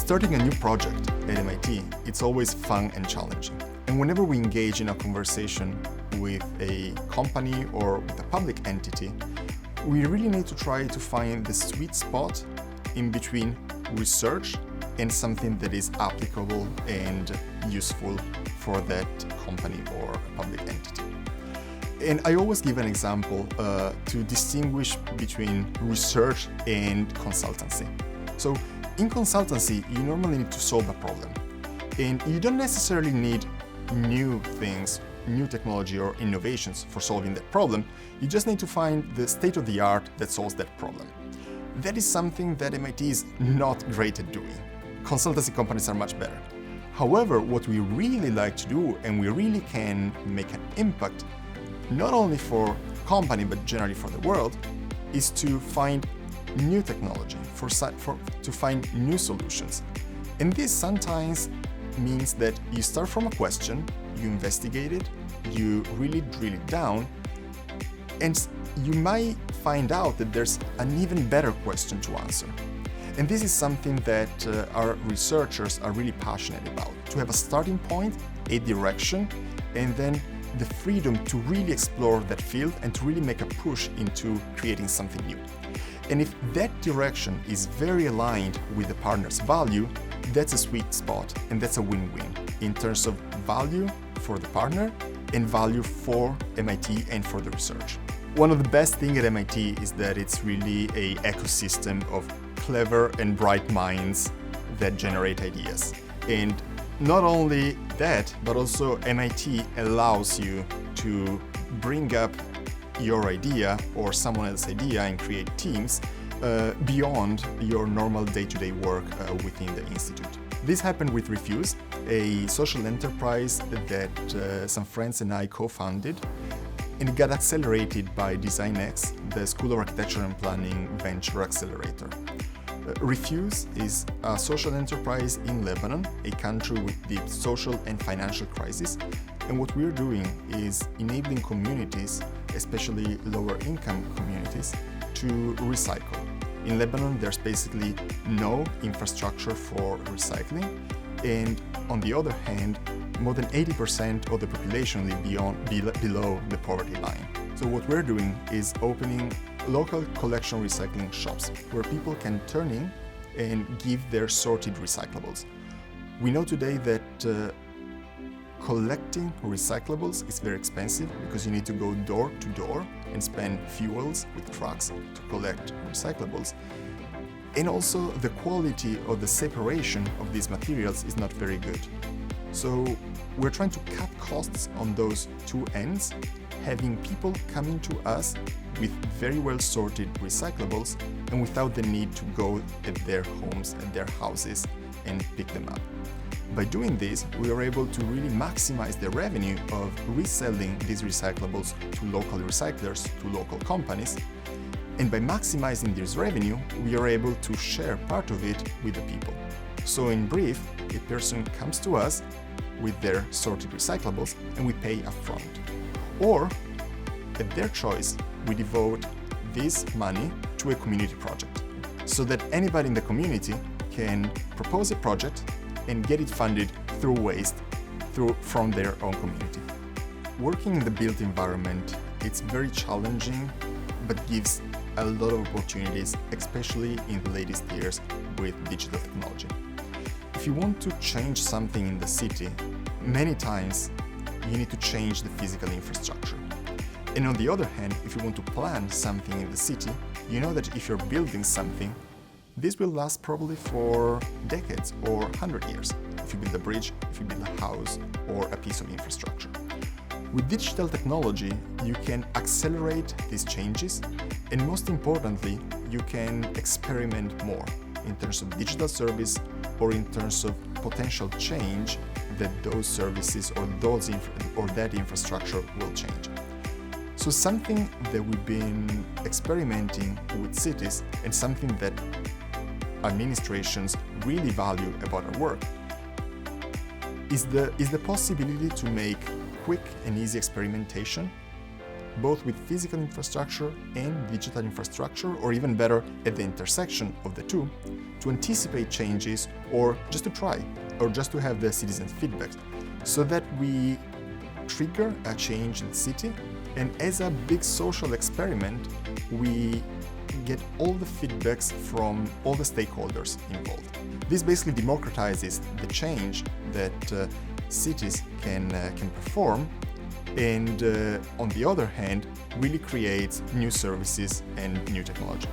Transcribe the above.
Starting a new project at MIT, it's always fun and challenging. And whenever we engage in a conversation with a company or with a public entity, we really need to try to find the sweet spot in between research and something that is applicable and useful for that company or a public entity. And I always give an example to distinguish between research and consultancy. So in consultancy, you normally need to solve a problem. And you don't necessarily need new things, new technology or innovations for solving that problem. You just need to find the state-of-the-art that solves that problem. That is something that MIT is not great at doing. Consultancy companies are much better. However, what we really like to do, and we really can make an impact, not only for the company, but generally for the world, is to find new technology, to find new solutions. And this sometimes means that you start from a question, you investigate it, you really drill it down, and you might find out that there's an even better question to answer. And this is something that our researchers are really passionate about, to have a starting point, a direction, and then the freedom to really explore that field and to really make a push into creating something new. And if that direction is very aligned with the partner's value, that's a sweet spot and that's a win-win in terms of value for the partner and value for MIT and for the research. One of the best things at MIT is that it's really an ecosystem of clever and bright minds that generate ideas. And not only that, but also MIT allows you to bring up your idea or someone else's idea and create teams beyond your normal day-to-day work within the institute. This happened with Refuse, a social enterprise that some friends and I co-founded, and it got accelerated by DesignX, the School of Architecture and Planning Venture Accelerator. Refuse is a social enterprise in Lebanon, a country with deep social and financial crisis. And what we're doing is enabling communities, especially lower income communities, to recycle. In Lebanon, there's basically no infrastructure for recycling. And on the other hand, more than 80% of the population live below the poverty line. So what we're doing is opening local collection recycling shops where people can turn in and give their sorted recyclables. We know today that collecting recyclables is very expensive because you need to go door to door and spend fuels with trucks to collect recyclables. And also the quality of the separation of these materials is not very good. So we're trying to cut costs on those two ends, having people coming to us with very well sorted recyclables and without the need to go at their homes, at their houses and pick them up. By doing this, we are able to really maximize the revenue of reselling these recyclables to local recyclers, to local companies. And by maximizing this revenue, we are able to share part of it with the people. So in brief, a person comes to us with their sorted recyclables and we pay upfront. Or, at their choice, we devote this money to a community project so that anybody in the community can propose a project and get it funded through waste from their own community. Working in the built environment, it's very challenging, but gives a lot of opportunities, especially in the latest years with digital technology. If you want to change something in the city, many times you need to change the physical infrastructure. And on the other hand, if you want to plan something in the city, you know that if you're building something, this will last probably for decades or 100 years. If you build a bridge, if you build a house or a piece of infrastructure. With digital technology, you can accelerate these changes, and most importantly, you can experiment more in terms of digital service or in terms of potential change that those services or that infrastructure will change. So something that we've been experimenting with cities and something that administrations really value about our work is the possibility to make quick and easy experimentation, both with physical infrastructure and digital infrastructure, or even better, at the intersection of the two, to anticipate changes, or just to try, or just to have the citizens' feedback, so that we trigger a change in the city, and as a big social experiment, we get all the feedbacks from all the stakeholders involved. This basically democratizes the change that cities can perform, and on the other hand, really creates new services and new technology.